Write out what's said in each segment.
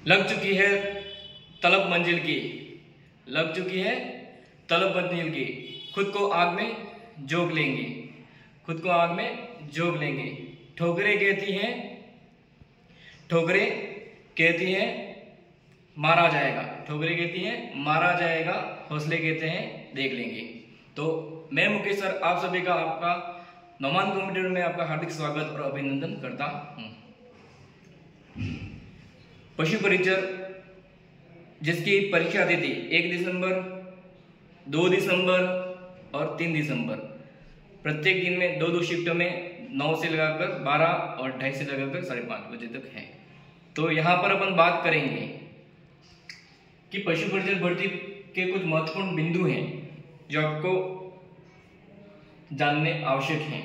लग चुकी है तलब मंजिल की, लग चुकी है तलब मंजिल की, खुद को आग में जोग लेंगे, खुद को आग में जोग लेंगे। ठोकरें कहती हैं, ठोकरें कहती हैं मारा जाएगा, ठोकरें कहती हैं मारा जाएगा, हौसले कहते हैं देख लेंगे। तो मैं मुकेश सर आप सभी का आपका नौमान कंप्यूटर में आपका हार्दिक स्वागत और अभिनंदन करता हूं। पशु परिचर जिसकी परीक्षा दी थी 1 दिसंबर, 2 दिसंबर और 3 दिसंबर, प्रत्येक दिन में 2 शिफ्टों में 9 से लगाकर 12 और 2:30 से लगाकर 5:30 बजे तक है। तो यहाँ पर अपन बात करेंगे कि पशु परिचर भर्ती के कुछ महत्वपूर्ण बिंदु हैं जो आपको जानने आवश्यक हैं।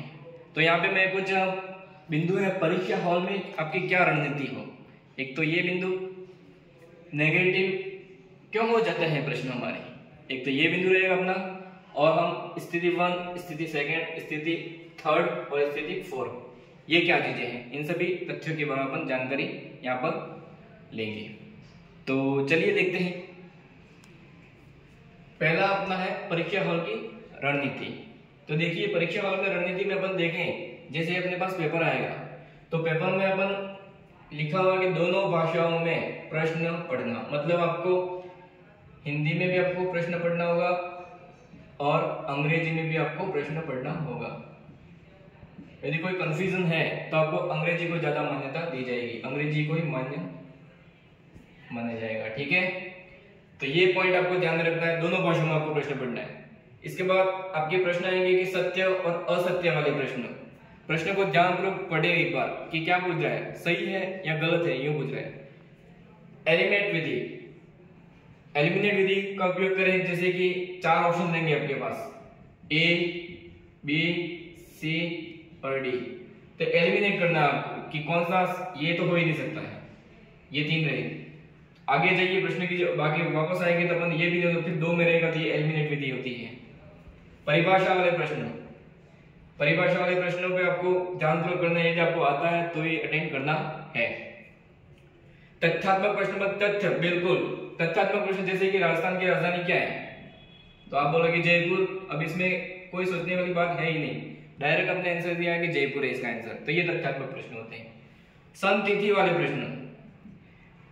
तो यहाँ पे मैं कुछ बिंदु है परीक्षा हॉल में आपकी क्या रणनीति हो। एक तो ये बिंदु नेगेटिव क्यों हो जाते हैं प्रश्न हमारे, एक तो ये बिंदु रहेगा अपना, और हम स्थिति 1, स्थिति 2, स्थिति 3 और स्थिति 4 ये क्या चीजें हैं, इन सभी तथ्यों के बारे में अपन जानकारी यहाँ पर लेंगे। तो चलिए देखते हैं। पहला अपना है परीक्षा हॉल की रणनीति। तो देखिए परीक्षा हॉल में रणनीति में अपन देखें, जैसे अपने पास पेपर आएगा तो पेपर में अपन लिखा हुआ कि दोनों भाषाओं में प्रश्न पढ़ना, मतलब आपको हिंदी में भी आपको प्रश्न पढ़ना होगा और अंग्रेजी में भी आपको प्रश्न पढ़ना होगा। यदि कोई कंफ्यूजन है तो आपको अंग्रेजी को ज्यादा मान्यता दी जाएगी, अंग्रेजी को ही मान्य माना जाएगा, ठीक है। तो ये पॉइंट आपको ध्यान में रखना है, दोनों भाषाओं में आपको प्रश्न पढ़ना है। इसके बाद आपके प्रश्न आएंगे कि सत्य और असत्य वाले प्रश्न को ध्यानपूर्वक पढ़े एक बार कि क्या पूछ रहा है, सही है या गलत है, यूं पूछ रहा है। एलिमिनेट विधि, एलिमिनेट विधि का उपयोग करें, जैसे कि 4 ऑप्शन देंगे आपके पास A, B, C और D। तो एलिमिनेट करना आपको कि कौन सा, ये तो हो ही नहीं सकता है, ये 3 रहेगी। आगे जाइए प्रश्न की बाकी वापस आएंगे तो अपन ये भी फिर 2 में रहेगा, तो ये एलिमिनेट विधि होती है। परिभाषा वाले प्रश्न, परिभाषा वाले प्रश्नों पे आपको ध्यानपूर्वक करना है, यदि आपको आता है तो ये अटेंड करना है। तथ्यात्मक प्रश्न में तथ्य, बिल्कुल तथ्यात्मक प्रश्न, जैसे कि राजस्थान की राजधानी क्या है, तो आप बोलोगे जयपुर। अब इसमें कोई सोचने वाली बात है ही नहीं, डायरेक्ट अपने आंसर दिया है कि जयपुर है इसका आंसर। तो ये तथ्यात्मक प्रश्न होते हैं। सन तिथि वाले प्रश्न,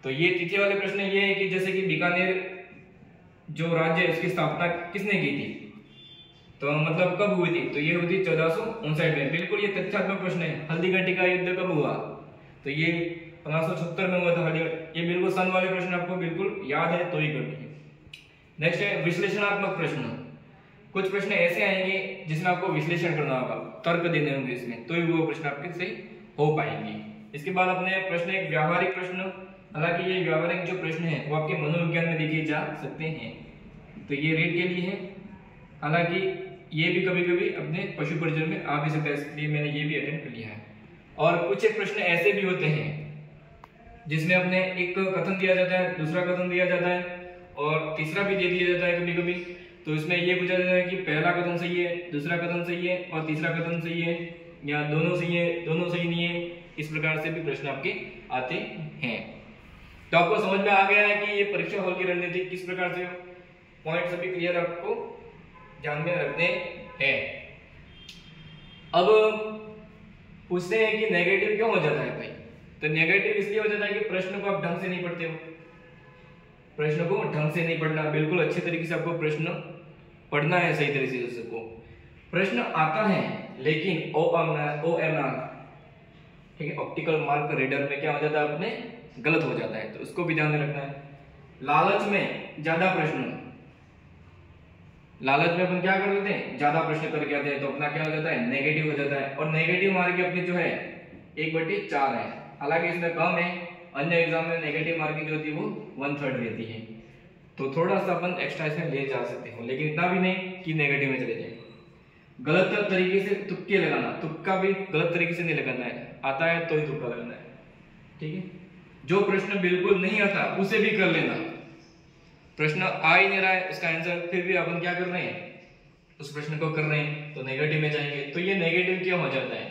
तो ये तिथि वाले प्रश्न ये है कि जैसे कि बीकानेर जो राज्य है उसकी स्थापना किसने की थी, तो मतलब कब हुई थी, तो ये हुई थी 1459 में, बिल्कुल ये तथ्यात्मक प्रश्न है। हल्दीघाटी का युद्ध कब हुआ, तो ये 1576 में हुआ था हल्दीघाटी, ये बिल्कुल सन वाले प्रश्न आपको बिल्कुल याद है तो ही करनी है। नेक्स्ट है विश्लेषणात्मक प्रश्न। कुछ प्रश्न ऐसे आएंगे जिसमें आपको विश्लेषण करना होगा, तर्क देने होंगे इसमें, तो ही वो प्रश्न आपके से हो पाएंगे। इसके बाद अपने प्रश्न एक व्यावहारिक प्रश्न, हालांकि ये व्यावहारिक जो प्रश्न है वो आपके मनोविज्ञान में लिखे जा सकते हैं, तो ये रीड के लिए है। हालांकि ये भी कभी कभी अपने पशु परिचर में आ भी सकता है, इसलिए मैंने ये भी अटेंड कर लिया है। और कुछ एक प्रश्न ऐसे भी होते हैं जिसमें अपने एक कथन दिया जाता है, दूसरा कथन दिया जाता है और तीसरा भी दे दिया जाता है कभी कभी। तो इसमें ये पूछा जाता है कि पहला कथन सही है, दूसरा कथन सही है और तीसरा कथन सही है, या दोनों सही है, दोनों सही नहीं है। इस प्रकार से भी प्रश्न आपके आते हैं। तो आपको समझ में आ गया है कि ये परीक्षा हॉल की रणनीति किस प्रकार से, पॉइंट सभी क्लियर आपको ध्यान में रखने हैं। अब पूछते हैं कि नेगेटिव क्यों हो जाता है भाई, तो नेगेटिव इसलिए हो जाता है कि प्रश्न को आप ढंग से नहीं पढ़ते हो, प्रश्न को ढंग से नहीं पढ़ना, बिल्कुल अच्छे तरीके से आपको प्रश्न पढ़ना है, सही तरीके से को प्रश्न आता है, लेकिन OMR ठीक है, ऑप्टिकल मार्क रीडर में क्या हो जाता है अपने गलत हो जाता है, तो उसको भी ध्यान में रखना है। लालच में ज्यादा प्रश्न, लालच में अपन क्या कर देते हैं, ज्यादा प्रश्न करके आते हैं, तो अपना क्या हो जाता है, नेगेटिव हो जाता है। और नेगेटिव मार्क अपनी जो है 1/4 है, हालांकि इसमें कम है, अन्य एग्जाम में नेगेटिव मार्किंग जो होती है वो 1/3 रहती है, तो थोड़ा सा अपन एक्स्ट्रा इसमें ले जा सकते हो, लेकिन इतना भी नहीं कि नेगेटिव में चले जाए। गलत तरीके से तुक्के लगाना, तुक्का भी गलत तरीके से नहीं लगाना है, आता है तो ही तुक्का लगाना है, ठीक है। जो प्रश्न बिल्कुल नहीं आता उसे भी कर लेना, प्रश्न आ ही नहीं रहा है उसका आंसर, फिर भी अपन क्या कर रहे हैं, उस प्रश्न को कर रहे हैं, तो नेगेटिव में जाएंगे। तो ये नेगेटिव क्यों हो जाता है,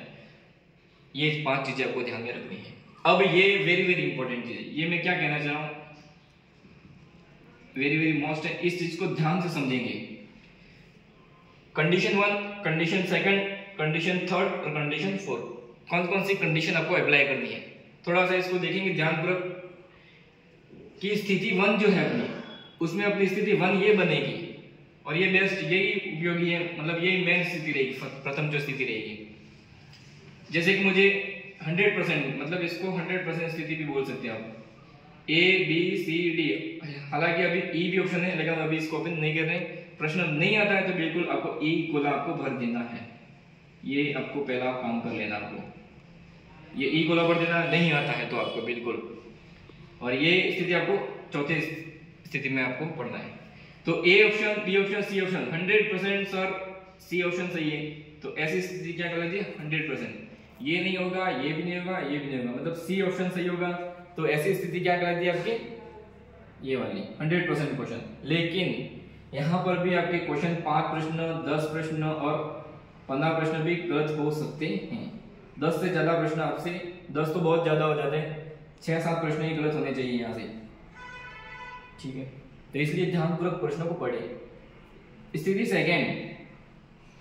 ये 5 चीजें आपको ध्यान में रखनी है। अब ये वेरी वेरी इंपॉर्टेंट चीज है, ये मैं क्या कहना चाह रहा हूं, वेरी वेरी मोस्ट है, इस चीज को ध्यान से समझेंगे। कंडीशन 1, कंडीशन 2, कंडीशन 3 और कंडीशन 4, कौन कौन सी कंडीशन आपको अप्लाई करनी है, थोड़ा सा इसको देखेंगे ध्यानपूर्वक कि स्थिति 1 जो है अपनी, उसमें अपनी स्थिति 1 ये बनेगी और ये बेस्ट, यही उपयोगी है, मतलब यही मेन स्थिति रहेगी, प्रथम जो स्थिति रहेगी। जैसे कि मुझे 100%, मतलब इसको 100% स्थिति भी बोल सकते हैं आप, A B C D, हालांकि अभी E भी ऑप्शन है लेकिन अभी इसको ओपन नहीं कर रहे, प्रश्न नहीं आता है तो बिल्कुल आपको E गोला आपको भर देना है, ये आपको पहला काम कर लेना, आपको ये E गोला भर देना, नहीं आता है तो आपको बिल्कुल, और ये स्थिति आपको चौथे स्थिति में आपको पढ़ना है। तो A option, B option, C option, 100% sir C option सही है, तो ऐसी स्थिति क्या कर लीजिए 100%, ये नहीं होगा, ये भी नहीं होगा, ये भी नहीं होगा, मतलब C ऑप्शन सही होगा, तो ऐसी स्थिति क्या कर दी आपकी, ये वाली 100% क्वेश्चन। लेकिन यहाँ पर भी आपके क्वेश्चन 5 प्रश्न, 10 प्रश्न और 15 प्रश्न भी गलत हो सकते हैं, 10 से ज्यादा प्रश्न आपसे, 10 तो बहुत ज्यादा हो जाते हैं, 6-7 प्रश्न ही गलत होने चाहिए यहाँ से, ठीक है, तो इसलिए ध्यानपूर्वक प्रश्नों को पढ़े। स्थिति 2,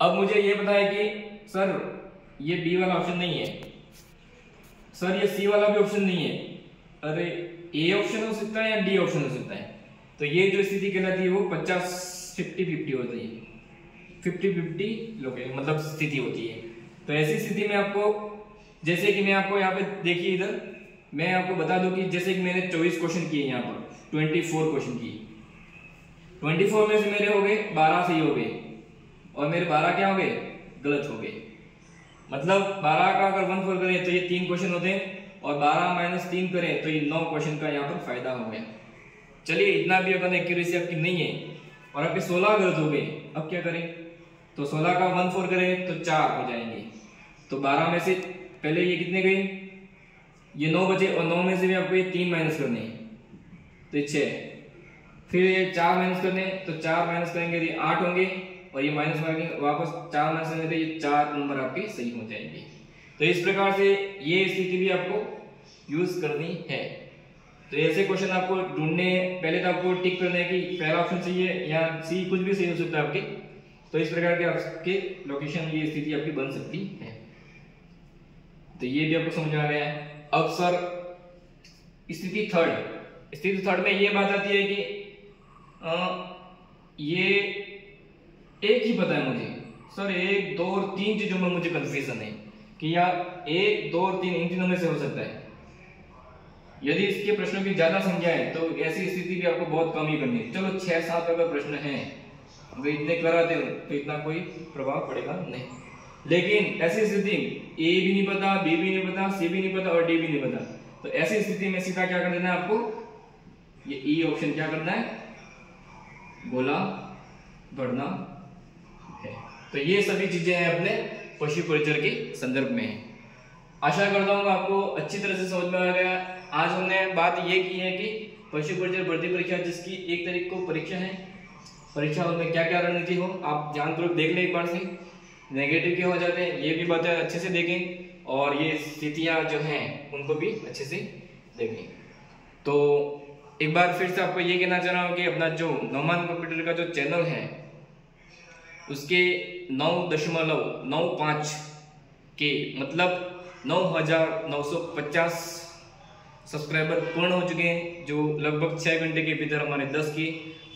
अब मुझे ये पता है कि सर ये बी वाला ऑप्शन नहीं है, सर ये सी वाला भी ऑप्शन नहीं है, अरे ए ऑप्शन हो सकता है या डी ऑप्शन हो सकता है, तो ये जो स्थिति कहलाती है वो 50-50 होती है, 50-50 लोग मतलब स्थिति होती है। तो ऐसी स्थिति में आपको, जैसे कि मैं आपको यहाँ पे देखिए, इधर मैं आपको बता दूं कि जैसे कि मैंने 24 क्वेश्चन किए, यहाँ पर 24 क्वेश्चन किए, 24 में से मेरे हो गए 12 सही हो गए और मेरे 12 क्या हो गए, गलत हो गए, मतलब 12 का अगर 1/4 करें तो ये 3 क्वेश्चन होते हैं और 12 - 3 करें तो ये 9 क्वेश्चन का यहाँ पर फायदा हो गया। चलिए इतना भी अगर एक्यूरेसी आपकी नहीं है और आपके 16 गलत हो गए, अब क्या करें, तो 16 का 1/4 करें तो 4 हो जाएंगे, तो 12 में से पहले ये कितने गए, ये 9 बचे और 9 में से भी आपको ये 3 माइनस करने हैं तो ये 6, फिर ये 4 माइनस करने, तो 4 माइनस करेंगे तो ये 8 होंगे और ये माइनस वापस 4 माइनस करेंगे तो ये 4 नंबर आपके सही हो जाएंगे। तो इस प्रकार से ये स्थिति भी आपको यूज करनी है। तो ऐसे क्वेश्चन आपको ढूंढने, पहले तो आपको टिक करने की पहला ऑप्शन सही है या सी, कुछ भी सही हो सकता है आपके, तो इस प्रकार के आपके लोकेशन ये स्थिति आपकी बन सकती है। तो ये भी आपको समझ आ गया है। अब सर स्थिति 3 में ये बात आती है कि ये एक ही पता है मुझे, सर 1, 2 और 3 चीजों में मुझे कंफ्यूजन है कि यार 1, 2 और 3 इन तीनों में से हो सकता है। यदि इसके प्रश्नों की ज्यादा संख्या है तो ऐसी स्थिति भी आपको बहुत कम ही करनी है। चलो 6-7 अगर प्रश्न हैं, अगर इतने कराते हो तो इतना कोई प्रभाव पड़ेगा नहीं, लेकिन ऐसी स्थिति ए भी नहीं पता, बी भी नहीं पता, सी भी नहीं पता और डी भी नहीं पता, तो ऐसी स्थिति में सीधा क्या कर देना है आपको, ये ई ऑप्शन क्या करना है, गोला भरना है। तो ये सभी चीजें हैं अपने पशु परिचर के संदर्भ में है। आशा करता हूँ आपको अच्छी तरह से समझ में आ गया। आज हमने बात ये की है कि पशु परिचर भर्ती परीक्षा, जिसकी 1 तारीख को परीक्षा है, परीक्षा में क्या क्या रणनीति हो आप ध्यानपूर्वक देख लें, एक बार से नेगेटिव क्यों हो जाते हैं ये भी बातें अच्छे से देखें और ये स्थितियां जो हैं उनको भी अच्छे से देखें। तो एक बार फिर से आपको ये कहना चाह रहा हूँ कि अपना जो नौमान कंप्यूटर का जो चैनल है उसके 9.95 के मतलब 9,950 सब्सक्राइबर पूर्ण हो चुके हैं, जो लगभग 6 घंटे के भीतर हमारे 10 के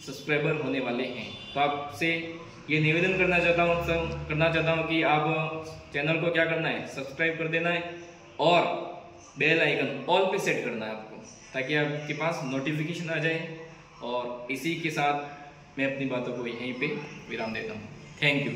सब्सक्राइबर होने वाले हैं। तो आपसे ये निवेदन करना चाहता हूँ कि आप चैनल को क्या करना है, सब्सक्राइब कर देना है और बेल आइकन ऑल पे सेट करना है आपको, ताकि आपके पास नोटिफिकेशन आ जाए। और इसी के साथ मैं अपनी बातों को यहीं पे विराम देता हूँ। Thank you.